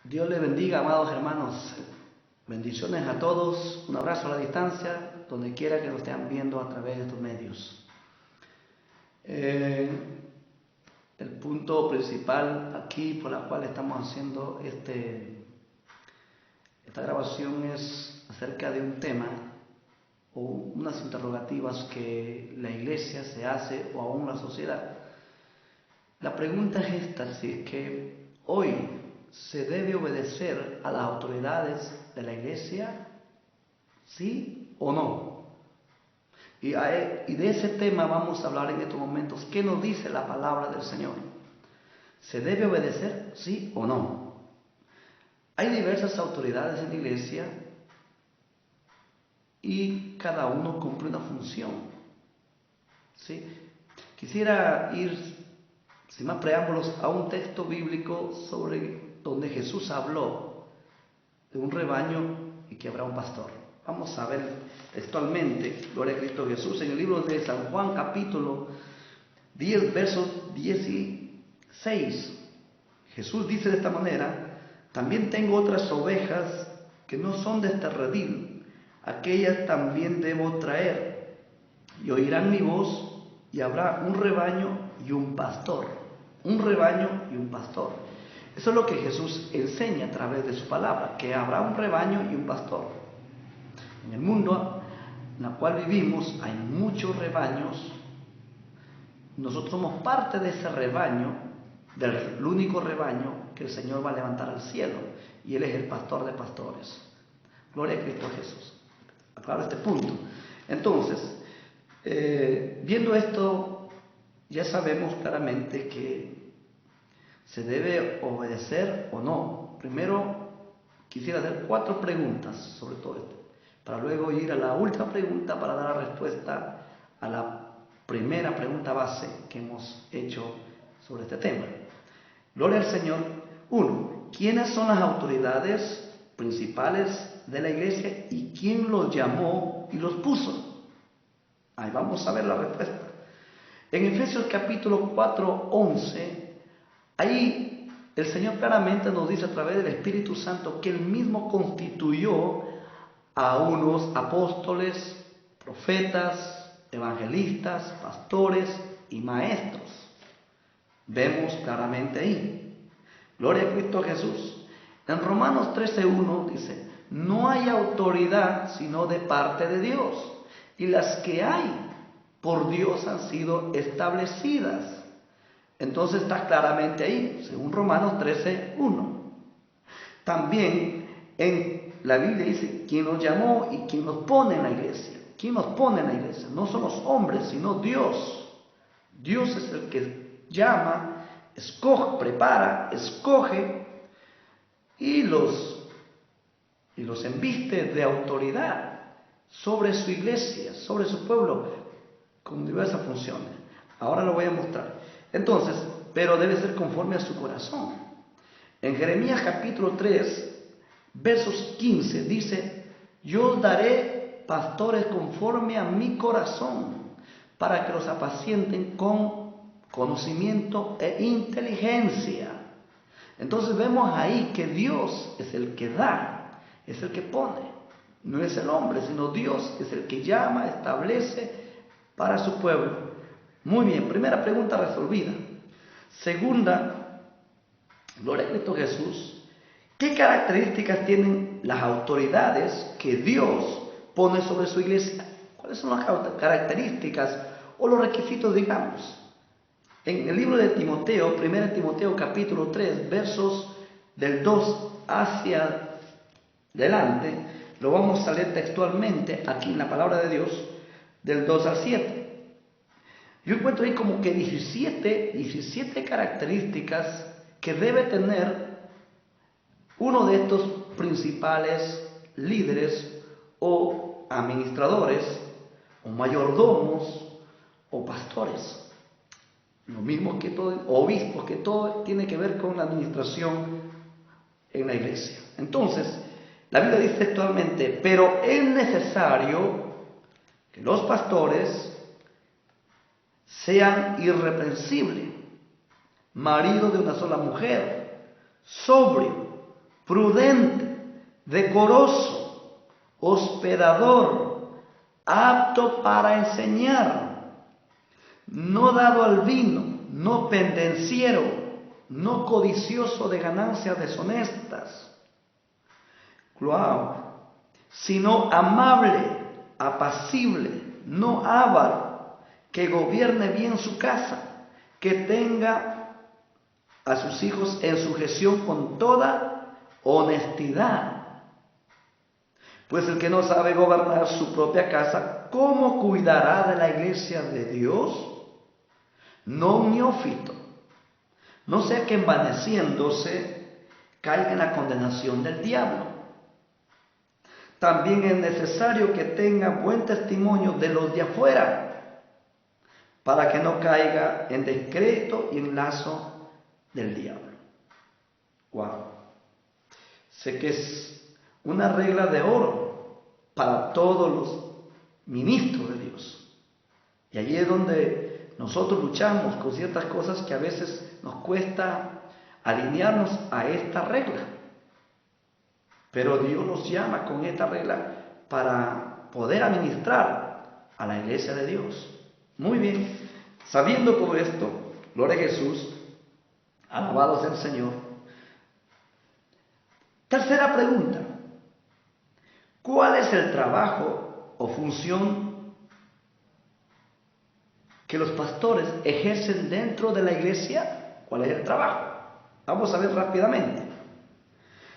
Dios les bendiga, amados hermanos. Bendiciones a todos. Un abrazo a la distancia, donde quiera que nos estén viendo a través de estos medios. El punto principal aquí por la cual estamos haciendo esta grabación es acerca de un tema o unas interrogativas que la iglesia se hace o aún la sociedad. La pregunta es esta, si es que hoy se debe obedecer a las autoridades de la iglesia, ¿sí o no? Y de ese tema vamos a hablar en estos momentos. ¿Qué nos dice la palabra del Señor? ¿Se debe obedecer, sí o no? Hay diversas autoridades en la iglesia y cada uno cumple una función, ¿sí? Quisiera ir, sin más preámbulos, a un texto bíblico donde Jesús habló de un rebaño y que habrá un pastor. Vamos a ver textualmente, gloria a Cristo Jesús, en el libro de San Juan, capítulo 10, verso 16. Jesús dice de esta manera: también tengo otras ovejas que no son de este redil, aquellas también debo traer, y oirán mi voz, y habrá un rebaño y un pastor. Un rebaño y un pastor. Eso es lo que Jesús enseña a través de su palabra, que habrá un rebaño y un pastor. En el mundo en el cual vivimos hay muchos rebaños. Nosotros somos parte de ese rebaño, del único rebaño que el Señor va a levantar al cielo, y Él es el pastor de pastores. Gloria a Cristo Jesús. Aclaro este punto. Entonces, viendo esto, ya sabemos claramente que se debe obedecer o no. Primero, quisiera hacer 4 preguntas sobre todo esto, para luego ir a la última pregunta para dar la respuesta a la primera pregunta base que hemos hecho sobre este tema. Gloria al Señor. 1. ¿Quiénes son las autoridades principales de la iglesia y quién los llamó y los puso? Ahí vamos a ver la respuesta. En Efesios capítulo 4, 11, ahí el Señor claramente nos dice a través del Espíritu Santo que Él mismo constituyó a unos apóstoles, profetas, evangelistas, pastores y maestros. Vemos claramente ahí. Gloria a Cristo Jesús. En Romanos 13:1 dice: no hay autoridad sino de parte de Dios, y las que hay por Dios han sido establecidas. Entonces está claramente ahí, según Romanos 13:1. También en la Biblia dice quién nos llamó y quién nos pone en la iglesia. ¿Quién nos pone en la iglesia? No son los hombres, sino Dios. Dios es el que llama, escoge, prepara, escoge y los embiste de autoridad sobre su iglesia, sobre su pueblo, con diversas funciones. Ahora lo voy a mostrar. Entonces, pero debe ser conforme a su corazón. En Jeremías capítulo 3, versos 15 dice: yo os daré pastores conforme a mi corazón, para que los apacienten con conocimiento e inteligencia. Entonces vemos ahí que Dios es el que da, es el que pone. No es el hombre, sino Dios es el que llama, establece para su pueblo. Muy bien, primera pregunta resolvida. Segunda, gloria a Cristo Jesús. ¿Qué características tienen las autoridades que Dios pone sobre su iglesia? ¿Cuáles son las características o los requisitos, digamos? En el libro de Timoteo, 1 Timoteo capítulo 3, versos del 2 hacia adelante, lo vamos a leer textualmente aquí en la palabra de Dios, del 2 al 7. Yo encuentro ahí como que 17 características que debe tener uno de estos principales líderes o administradores o mayordomos o pastores. Lo mismo que todo, obispos, que todo tiene que ver con la administración en la iglesia. Entonces, la Biblia dice textualmente: pero es necesario que los pastores sean irreprensibles, maridos de una sola mujer, sobrio, prudente, decoroso, hospedador, apto para enseñar, no dado al vino, no pendenciero, no codicioso de ganancias deshonestas, sino amable, apacible, no avaro, que gobierne bien su casa, que tenga a sus hijos en sujeción con toda honestidad. Pues el que no sabe gobernar su propia casa, ¿cómo cuidará de la iglesia de Dios? No un neófito, no sea que envaneciéndose caiga en la condenación del diablo. También es necesario que tenga buen testimonio de los de afuera, para que no caiga en decreto y en lazo del diablo. Wow. Sé que es una regla de oro para todos los ministros de Dios. Y allí es donde nosotros luchamos con ciertas cosas que a veces nos cuesta alinearnos a esta regla. Pero Dios nos llama con esta regla para poder administrar a la iglesia de Dios. Muy bien, sabiendo todo esto, gloria a Jesús, alabado sea el Señor. Tercera pregunta, ¿cuál es el trabajo o función que los pastores ejercen dentro de la iglesia? ¿Cuál es el trabajo? Vamos a ver rápidamente.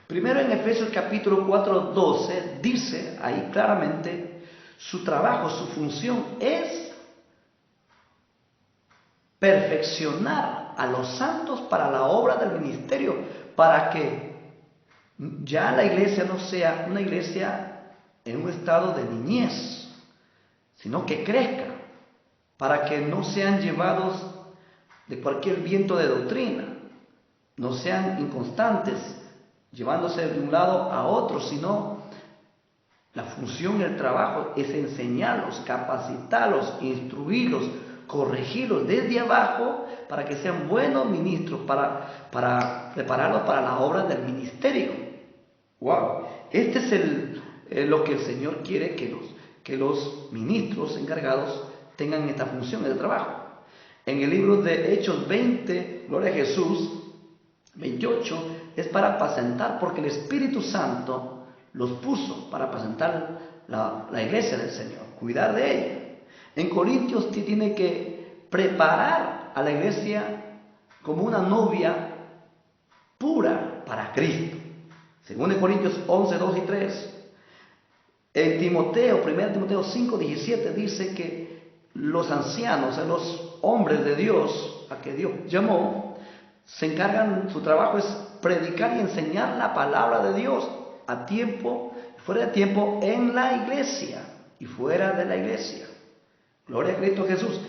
Primero en Efesios capítulo 4:12 dice ahí claramente su trabajo, su función es perfeccionar a los santos para la obra del ministerio, para que ya la iglesia no sea una iglesia en un estado de niñez, sino que crezca, para que no sean llevados de cualquier viento de doctrina, no sean inconstantes, llevándose de un lado a otro, sino la función y el trabajo es enseñarlos, capacitarlos, instruirlos, corregirlos desde abajo para que sean buenos ministros, para prepararlos para la obra del ministerio. ¡Wow! Este es lo que el Señor quiere que los ministros encargados tengan esta función, el trabajo. En el libro de Hechos 20, gloria a Jesús, 28, es para apacentar, porque el Espíritu Santo los puso para apacentar la iglesia del Señor, cuidar de ella. En Corintios tiene que preparar a la iglesia como una novia pura para Cristo. Según en Corintios 11, 2 y 3. En Timoteo, 1 Timoteo 5, 17 dice que los ancianos, los hombres de Dios, a que Dios llamó, se encargan, su trabajo es predicar y enseñar la palabra de Dios a tiempo, fuera de tiempo, en la iglesia y fuera de la iglesia. Gloria a Cristo Jesús.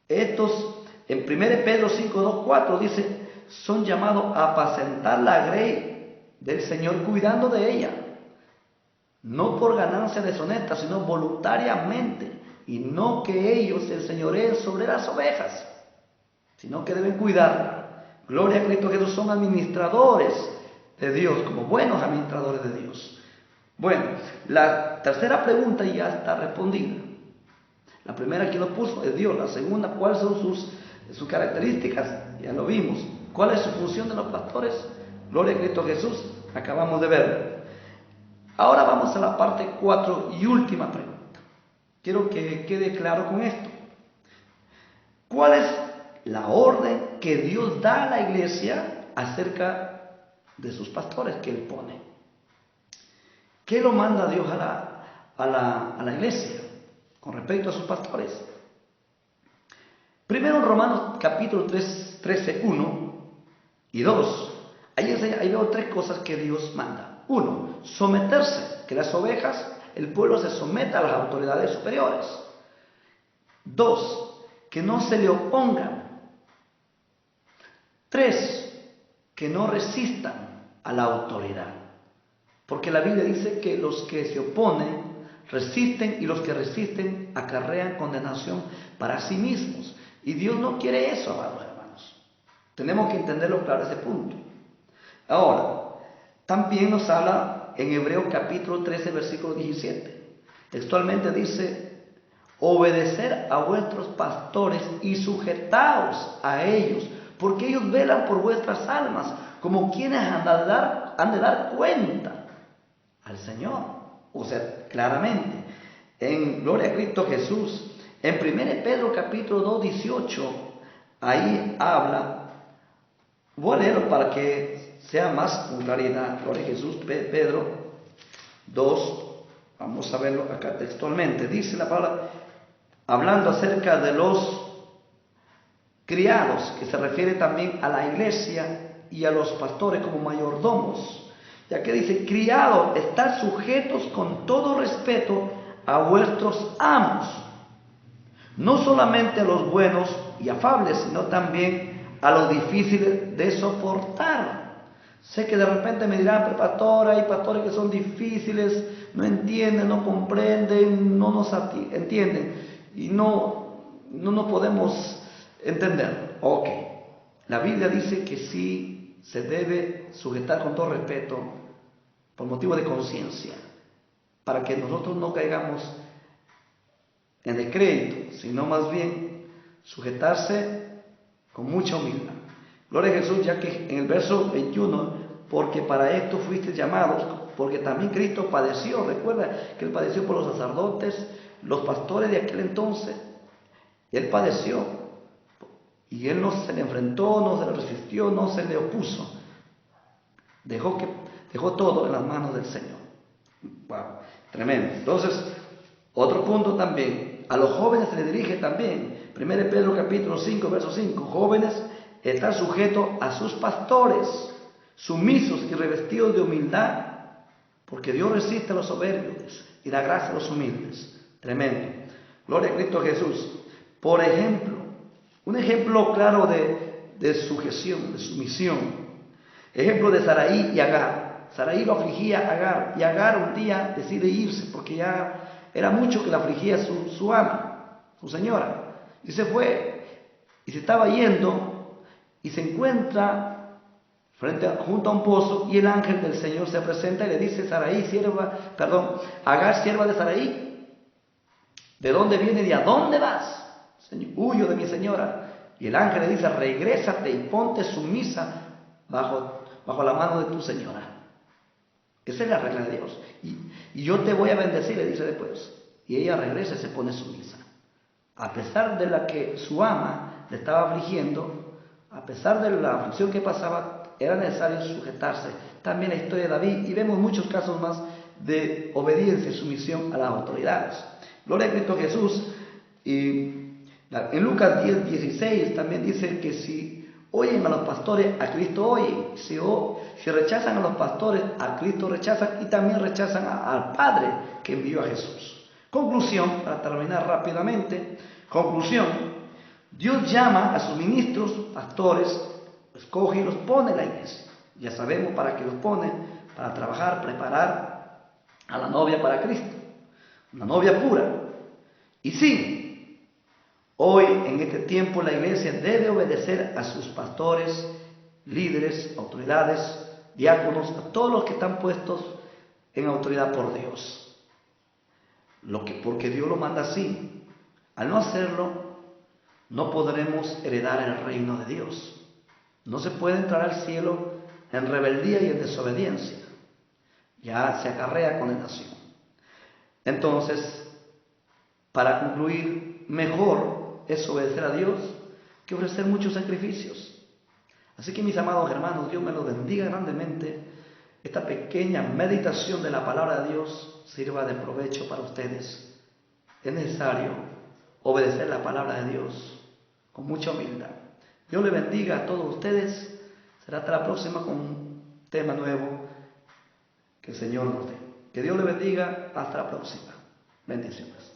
Estos, en 1 Pedro 5, 2, 4 dice, son llamados a apacentar la grey del Señor, cuidando de ella, no por ganancia deshonesta, sino voluntariamente, y no que ellos se enseñoreen sobre las ovejas, sino que deben cuidarla. Gloria a Cristo Jesús, son administradores de Dios, como buenos administradores de Dios. Bueno, la tercera pregunta ya está respondida. La primera que nos puso es Dios. La segunda, ¿cuáles son sus características? Ya lo vimos. ¿Cuál es su función de los pastores? Gloria a Cristo Jesús, acabamos de verlo. Ahora vamos a la parte 4 y última pregunta. Quiero que quede claro con esto. ¿Cuál es la orden que Dios da a la iglesia acerca de sus pastores que Él pone? ¿Qué lo manda Dios a la iglesia con respecto a sus pastores? Primero en Romanos capítulo 13, 1 y 2, ahí veo tres cosas que Dios manda. 1, someterse, que las ovejas, el pueblo se someta a las autoridades superiores. 2, que no se le opongan. 3, que no resistan a la autoridad. Porque la Biblia dice que los que se oponen resisten, y los que resisten acarrean condenación para sí mismos. Y Dios no quiere eso, amados hermanos. Tenemos que entenderlo claro ese punto. Ahora, también nos habla en Hebreos capítulo 13, versículo 17. Textualmente dice: obedecer a vuestros pastores y sujetaos a ellos, porque ellos velan por vuestras almas, como quienes han de dar cuenta al Señor. O sea, claramente, en Gloria a Cristo Jesús, en 1 Pedro capítulo 2, 18, ahí habla. Voy a leerlo para que sea más con claridad. Gloria a Jesús, Pedro 2, vamos a verlo acá textualmente. Dice la palabra, hablando acerca de los criados, que se refiere también a la iglesia y a los pastores como mayordomos. Ya que dice: criados, estad sujetos con todo respeto a vuestros amos, no solamente a los buenos y afables, sino también a los difíciles de soportar. Sé que de repente me dirán: pero pastor, hay pastores que son difíciles, no entienden, no comprenden, no nos entienden y no podemos entender. Ok, la Biblia dice que sí se debe sujetar con todo respeto por motivo de conciencia, para que nosotros no caigamos en descrédito, sino más bien sujetarse con mucha humildad. Gloria a Jesús, ya que en el verso 21, porque para esto fuiste llamados, porque también Cristo padeció. Recuerda que Él padeció por los sacerdotes, los pastores de aquel entonces. Él padeció y Él no se le enfrentó, no se le resistió, no se le opuso. Dejó todo en las manos del Señor. Wow, tremendo. Entonces, otro punto también, a los jóvenes se les dirige también. 1 Pedro capítulo 5, verso 5. Jóvenes, están sujetos a sus pastores, sumisos y revestidos de humildad, porque Dios resiste a los soberbios y da gracia a los humildes. Tremendo. Gloria a Cristo Jesús. Por ejemplo, un ejemplo claro de sujeción, de sumisión. Ejemplo de Saraí y Agar. Saraí lo afligía a Agar, y Agar un día decide irse porque ya era mucho que la afligía su ama, su señora, y se fue. Y se estaba yendo y se encuentra junto a un pozo, y el ángel del Señor se presenta y le dice: Agar, sierva de Saraí, ¿de dónde vienes y de a dónde vas? Huyo de mi señora. Y el ángel le dice: regrésate y ponte sumisa bajo la mano de tu señora. Esa es la regla de Dios. Y yo te voy a bendecir, le dice después. Y ella regresa y se pone sumisa. A pesar de la que su ama le estaba afligiendo, a pesar de la aflicción que pasaba, era necesario sujetarse. También la historia de David, y vemos muchos casos más de obediencia y sumisión a las autoridades. Gloria a Cristo Jesús. Y en Lucas 10, 16 también dice que si oyen a los pastores, a Cristo oyen. Si rechazan a los pastores, a Cristo rechazan, y también rechazan al Padre que envió a Jesús. Conclusión, para terminar rápidamente. Conclusión: Dios llama a sus ministros, pastores, escoge y los pone en la iglesia. Ya sabemos para qué los pone: para trabajar, preparar a la novia para Cristo, una novia pura. Y sí, hoy en este tiempo la iglesia debe obedecer a sus pastores, líderes, autoridades, diáconos, a todos los que están puestos en autoridad por Dios. Porque Dios lo manda así. Al no hacerlo, no podremos heredar el reino de Dios. No se puede entrar al cielo en rebeldía y en desobediencia. Ya se acarrea condenación. Entonces, para concluir, mejor es obedecer a Dios que ofrecer muchos sacrificios. Así que, mis amados hermanos, Dios me los bendiga grandemente. Esta pequeña meditación de la palabra de Dios sirva de provecho para ustedes. Es necesario obedecer la palabra de Dios con mucha humildad. Dios le bendiga a todos ustedes. Será hasta la próxima con un tema nuevo que el Señor nos dé. Que Dios le bendiga. Hasta la próxima. Bendiciones.